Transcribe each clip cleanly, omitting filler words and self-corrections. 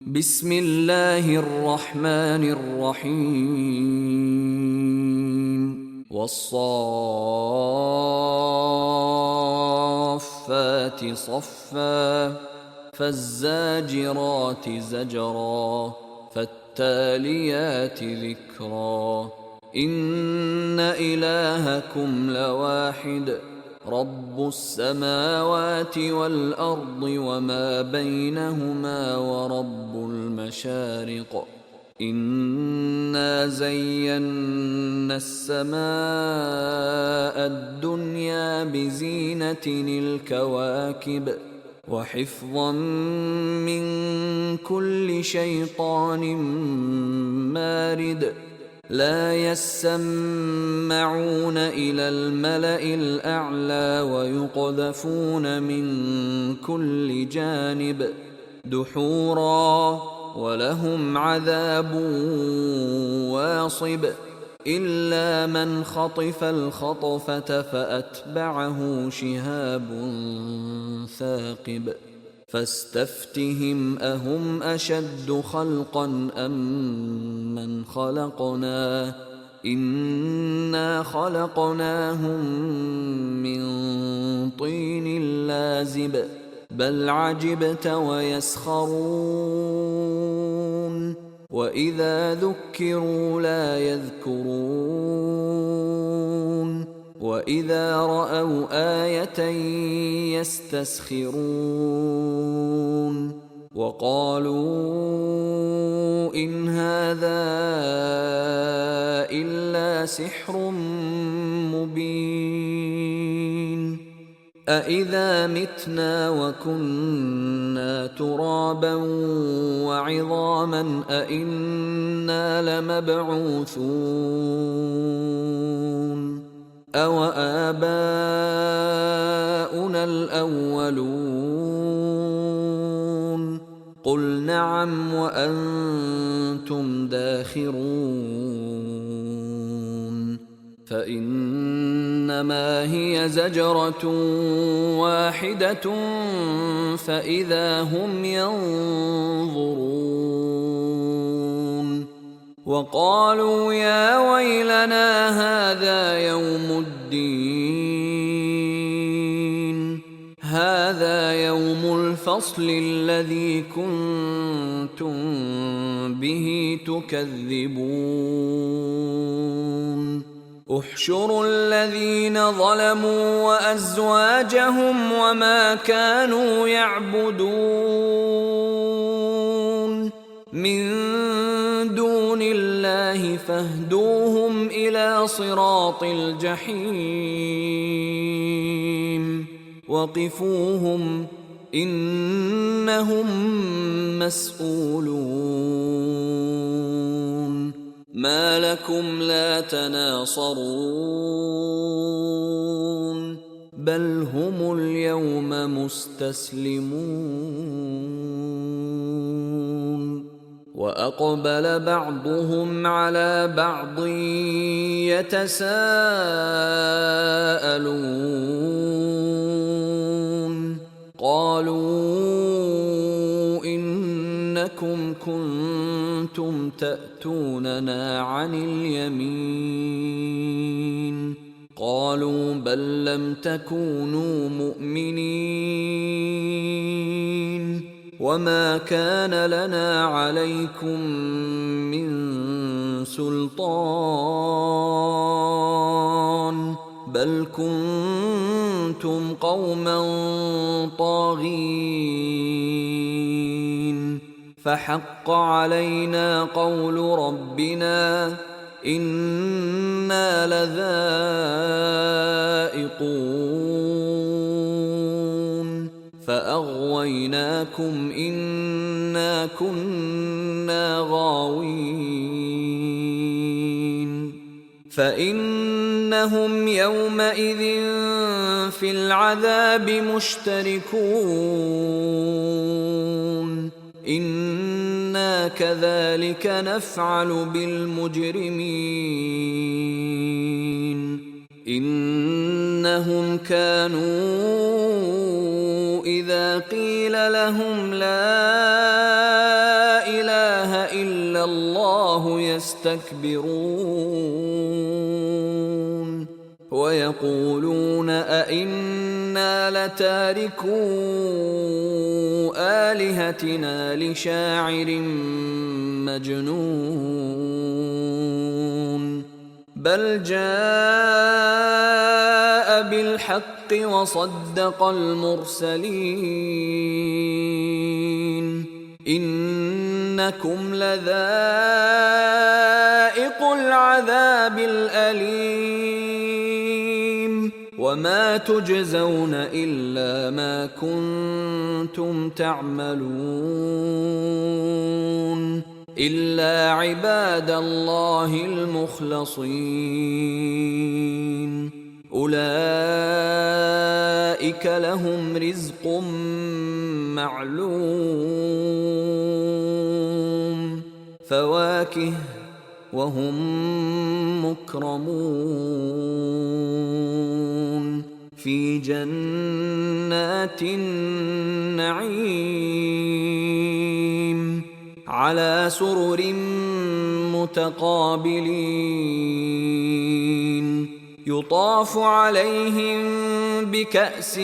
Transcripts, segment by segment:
بسم الله الرحمن الرحيم والصافات صفا فالزاجرات زجرا فالتاليات ذكرا إن إلهكم لواحد رب السماوات والأرض وما بينهما ورب المشارق إنا زينا السماء الدنيا بزينة الكواكب وحفظا من كل شيطان مارد لا يسمعون إلى الملأ الأعلى ويقذفون من كل جانب دحورا ولهم عذاب واصب إلا من خطف الخطفة فأتبعه شهاب ثاقب فاستفتهم أهم أشد خلقا أم من خلقنا إنا خلقناهم من طين لازب بل عجبت ويسخرون وإذا ذكروا لا يذكرون وإذا رأوا آية يستسخرون وقالوا إن هذا إلا سحر مبين أإذا متنا وكنا ترابا وعظاما أإنا لمبعوثون أوآباؤنا الأولون قل نعم وأنتم داخرون فإنما هي زجرة واحدة فإذا هم ينظرون وقالوا يا ويلنا هذا يوم الدين هذا يوم الفصل الذي كنتم به تكذبون احشروا الذين ظلموا وأزواجهم وما كانوا يعبدون من دون الله فاهدوهم إلى صراط الجحيم وقفوهم إنهم مسؤولون ما لكم لا تناصرون بل هم اليوم مستسلمون وأقبل بعضهم على بعض يتساءلون قالوا إنكم كنتم تأتوننا عن اليمين قالوا بل لم تكونوا مؤمنين وما كان لنا عليكم من سلطان بل كنتم قوما طاغين فحق علينا قول ربنا إنا لذائقون فأغويناكم إنا كنا غاوين فإنهم يومئذ في العذاب مشتركون إنا كذلك نفعل بالمجرمين إنهم كانوا إذا قيل لهم لا إلا الله يستكبرون ويقولون أئنا لتاركو آلهتنا لشاعر مجنون بل جاء بالحق وصدق المرسلين إنكم لذائق العذاب الأليم وما تجزون إلا ما كنتم تعملون إلا عباد الله المخلصين أولئك لهم رزق معلوم فواكه وهم مكرمون في جنات النعيم على سرر متقابلين يطاف عليهم بكأس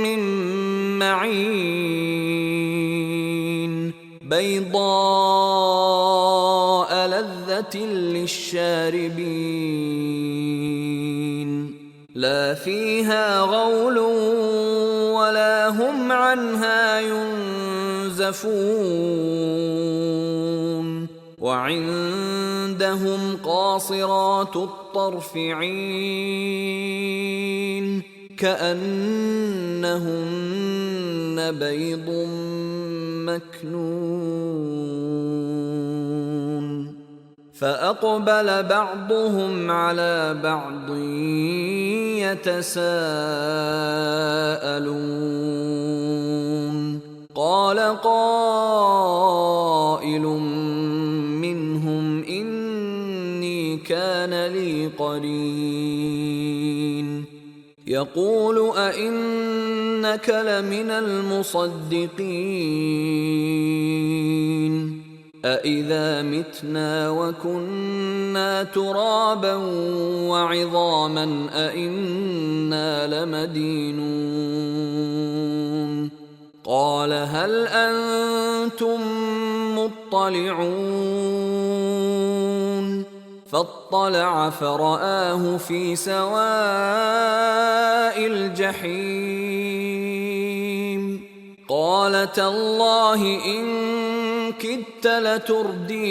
من معين بيضاء لذة للشاربين لا فيها غول ولا هم عنها ينزفون وعندهم قاصرات الطرف عين كأنهن بيض مكنون فأقبل بعضهم على بعض يتساءلون قال قائل منهم إني كان لي قرين يقول أئنك لمن المصدقين أإذا متنا وكنا ترابا وعظاما أئنا لمدينون قال هل أنتم مطلعون فاطلع فرآه في سواء الجحيم قال تالله إن كدت لتردين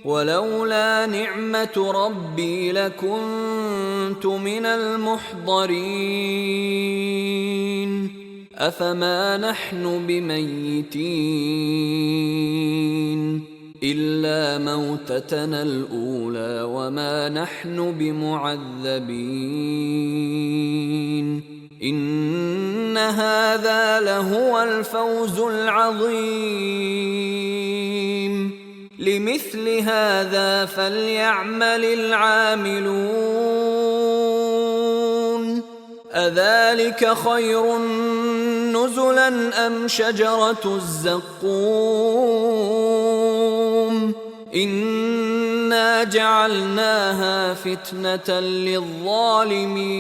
ولولا نعمة ربي لكنت من المحضرين أفما نحن بميتين إلا موتتنا الأولى وما نحن بمعذبين إن هذا لهو الفوز العظيم لمثل هذا فليعمل العاملون أذلك خير نزلا أم شجرة الزقوم إنا جعلناها فتنة للظالمين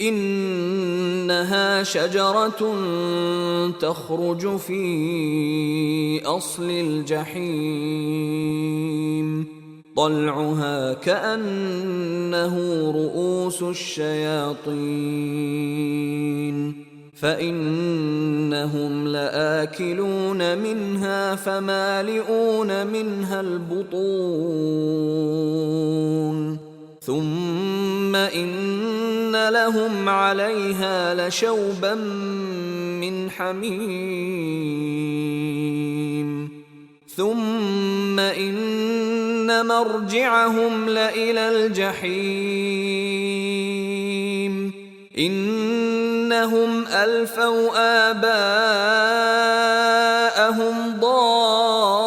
إنها شجرة تخرج في أصل الجحيم طلعها كأنه رؤوس الشياطين فإنهم لآكلون منها فمالئون منها البطون ثم إن لهم عليها لشوبا من حميم ثم إن مرجعهم لإلى الجحيم إنهم ألفوا آباءهم ضالين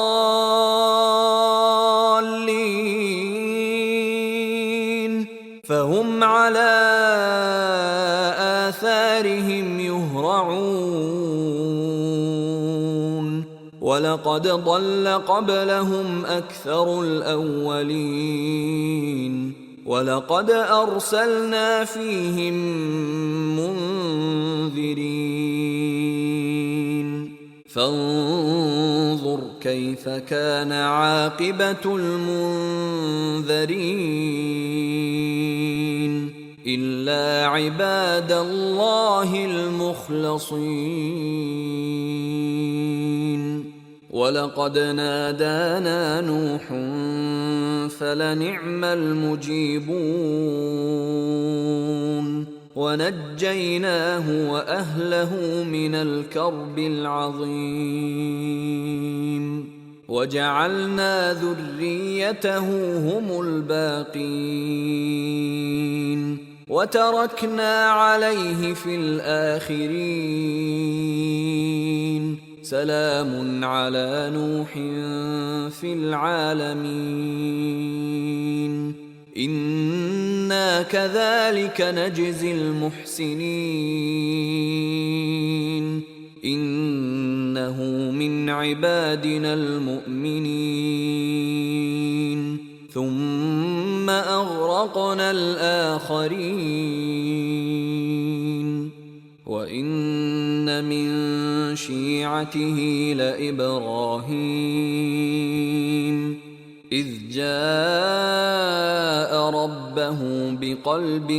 فهم على آثارهم يهرعون ولقد ضل قبلهم أكثر الأولين ولقد أرسلنا فيهم منذرين فانظر كيف كان عاقبة المنذرين إلا عباد الله المخلصين ولقد نادانا نوح فلنعم المجيبون ونجيناه وأهله من الكرب العظيم وجعلنا ذريته هم الباقين وتركنا عليه في الآخرين سلام على نوح في العالمين إنا كذلك نجزي المحسنين إنه من عبادنا المؤمنين ثم أغرقنا الآخرين وإن من شيعته لإبراهيم إذ جاء ربه بقلب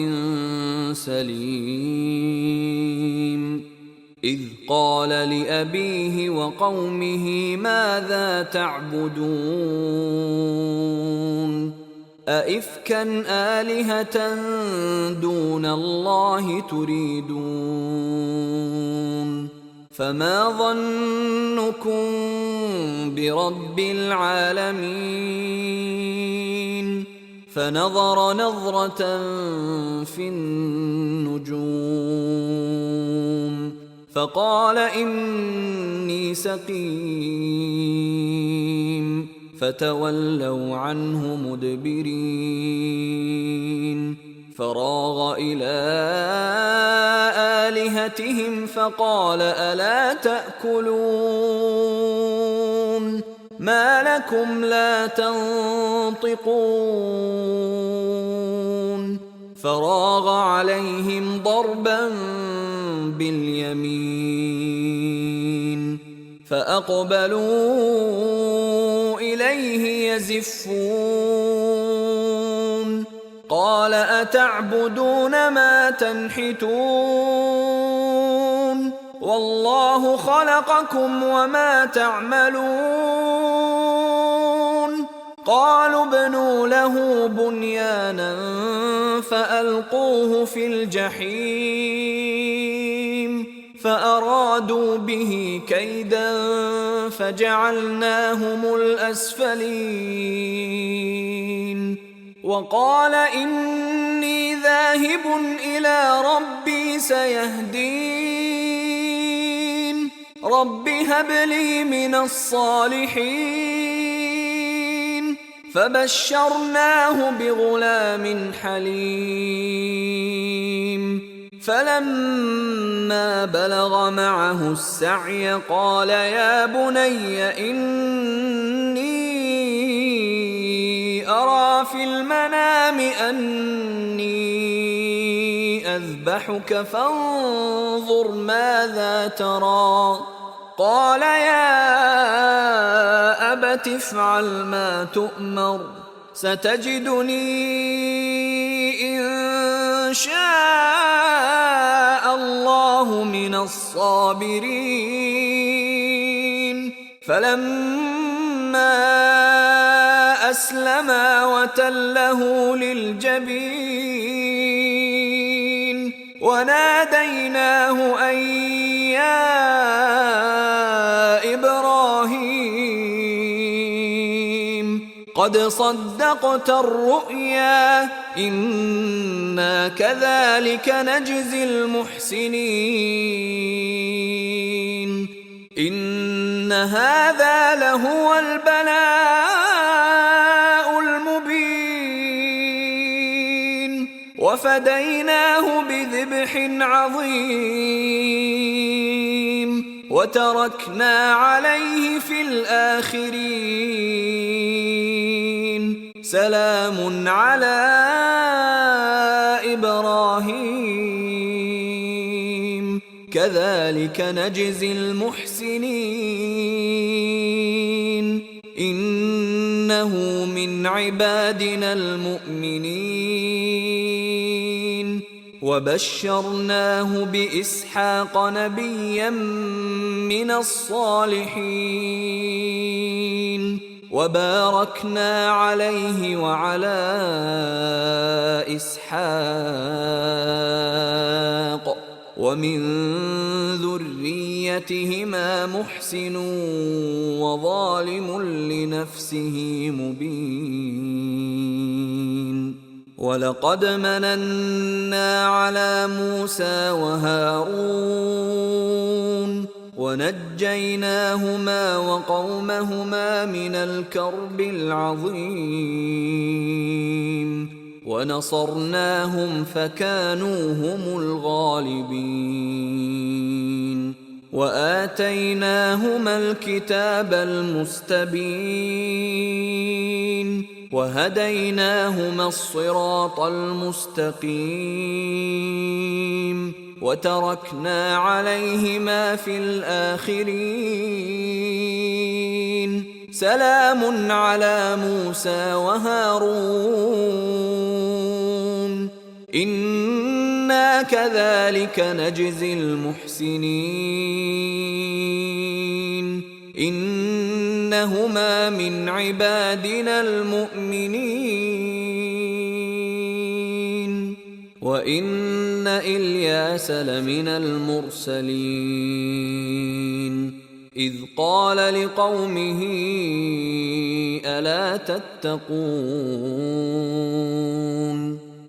سليم إذ قال لأبيه وقومه ماذا تعبدون أئفكا آلهة دون الله تريدون فما ظنكم برب العالمين فنظر نظرة في النجوم فقال إني سقيم فتولوا عنه مدبرين فراغ إلى آلهتهم فقال ألا تأكلون ما لكم لا تنطقون فراغ عليهم ضربا باليمين فأقبلوا إليه يزفون قال أتعبدون ما تنحتون والله خلقكم وما تعملون قالوا ابنوا له بنيانا فألقوه في الجحيم فأرادوا به كيدا فجعلناهم الأسفلين وقال إني ذاهب إلى ربي سيهدين رب هب لي من الصالحين فبشرناه بغلام حليم فلما بلغ معه السعي قال يا بني إني أرى في المنام أني أذبحك فانظر ماذا ترى قال يا أبت افعل ما تؤمر ستجدني إن شاء الله من الصابرين فلما أسلما وتله للجبين وناديناه أن يا إبراهيم قد صدقت الرؤيا إنا كذلك نجزي المحسنين إن هذا لهو البلاء المبين وفديناه بذبح عظيم وتركنا عليه في الآخرين سلام على إبراهيم كذلك نجزي المحسنين إنه من عبادنا المؤمنين وبشرناه بإسحاق نبيا من الصالحين وباركنا عليه وعلى إسحاق ومن ذريتهما محسن وظالم لنفسه مبين ولقد مننا على موسى وهارون ونجيناهما وقومهما من الكرب العظيم ونصرناهم فكانوا هم الغالبين وآتيناهما الكتاب المستبين وهديناهما الصراط المستقيم وتركنا عليهما في الآخرين سلام على موسى وهارون إنا كذلك نجزي المحسنين إنهما من عبادنا المؤمنين وإن إلياس لمن المرسلين إذ قال لقومه ألا تتقون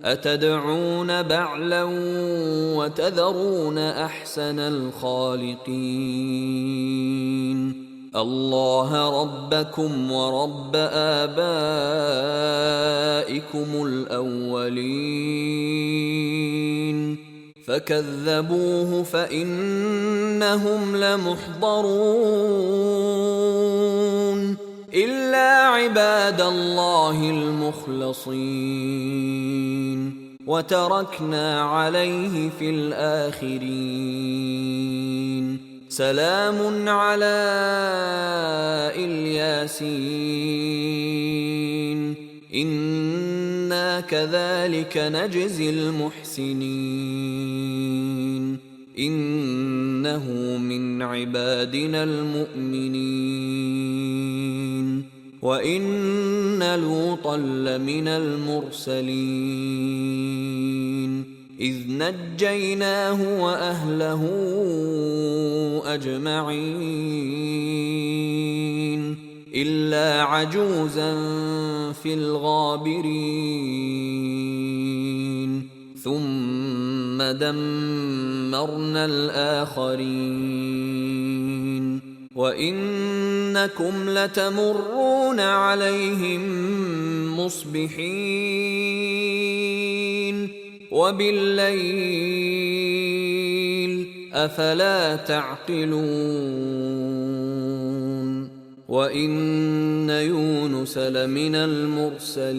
أتدعون بعلا وتذرون أحسن الخالقين الله ربكم ورب آبائكم الأولين فكذبوه فإنهم لمحضرون إلا عباد الله المخلصين وتركنا عليه في الآخرين سلام على الياسين إنا كذلك نجزي المحسنين إنه من عبادنا المؤمنين وإن لوطا لمن المرسلين إذ نجيناه وأهله أجمعين إلا عجوزا في الغابرين ثم دمرنا الآخرين وإنكم لتمرون عليهم مصبحين وبالليل أفلا تعقلون وإن يونس لمن المرسلين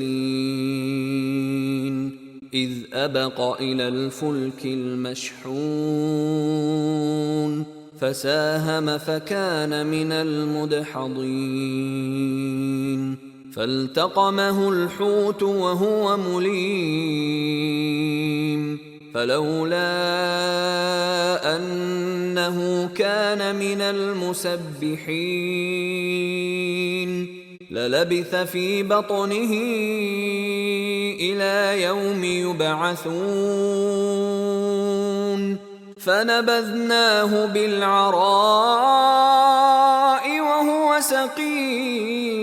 إذ أبق إلى الفلك المشحون فساهم فكان من المدحضين فالتقمه الحوت وهو مليم فلولا أنه كان من المسبحين للبث في بطنه إلى يوم يبعثون فنبذناه بالعراء وهو سقيم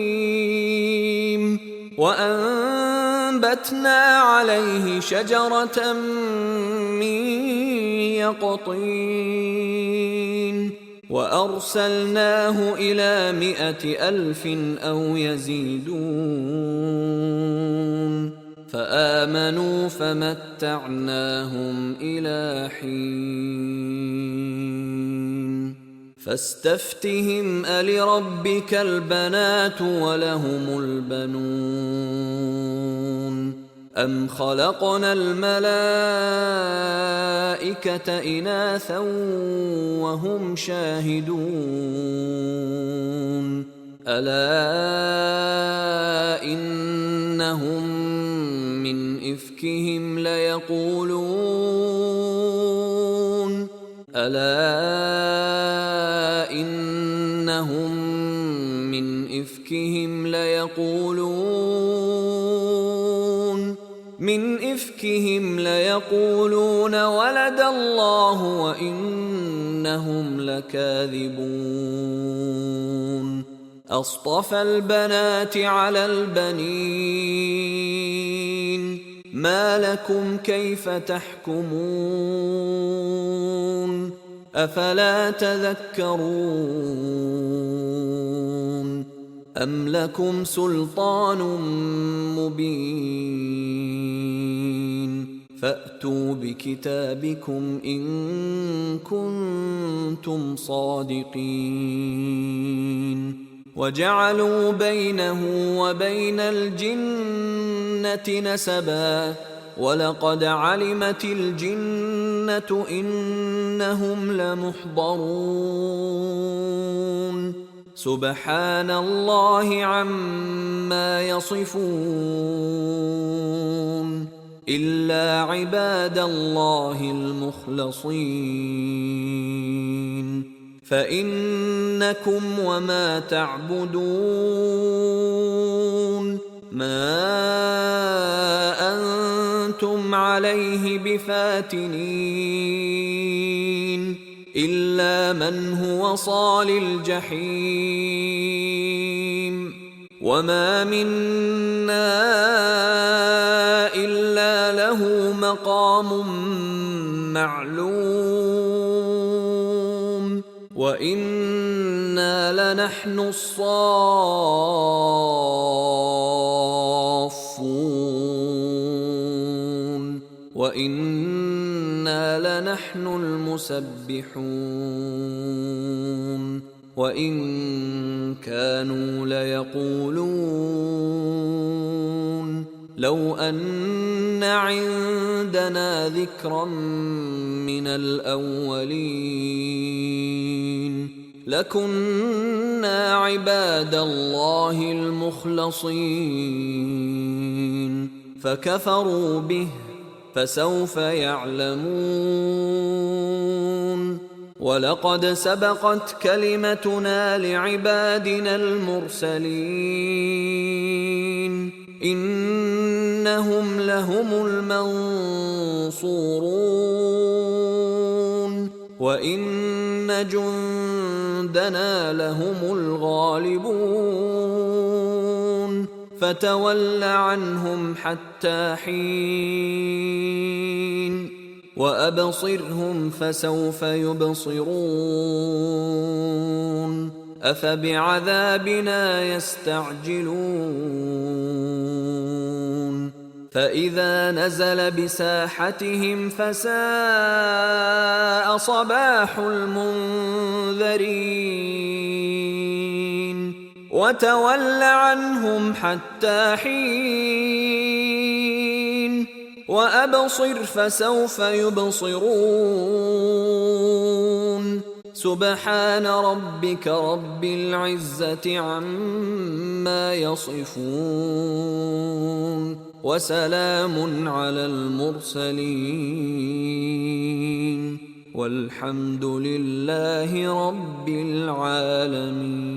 وأنبتنا عليه شجرة من يقطين وأرسلناه إلى 100,000 أو يزيدون فآمنوا فمتعناهم إلى حين فاستفتهم ألربك البنات ولهم البنون أم خلقنا الملائكة إناثا وهم شاهدون ألا إنهم من إفكهم ليقولون ألا إنهم من إفكهم ليقولون ولد الله وإنهم لكاذبون أصطفى البنات على البنين ما لكم كيف تحكمون أفلا تذكرون أم لكم سلطان مبين فأتوا بكتابكم إن كنتم صادقين وجعلوا بينه وبين الجنة نسبا ولقد علمت الجنة إنهم لمحضرون سبحان الله عما يصفون إلا عباد الله المخلصين فإنكم وما تعبدون ما أنتم عليه بفاتنين إلا من هو صال الجحيم وما منا إلا له مقام معلوم وإنا لنحن الصافون وإنا لنحن المسبحون وإن كانوا ليقولون لو أن عندنا ذكرا من الأولين لكنا عباد الله المخلصين فكفروا به فسوف يعلمون ولقد سبقت كلمتنا لعبادنا المرسلين إنهم لهم المنصورون وإن جندنا لهم الغالبون فتول عنهم حتى حين وأبصرهم فسوف يبصرون أفبعذابنا يستعجلون فإذا نزل بساحتهم فساء صباح المنذرين وتول عنهم حتى حين وأبصر فسوف يبصرون سبحان ربك رب العزة عما يصفون وسلام على المرسلين والحمد لله رب العالمين.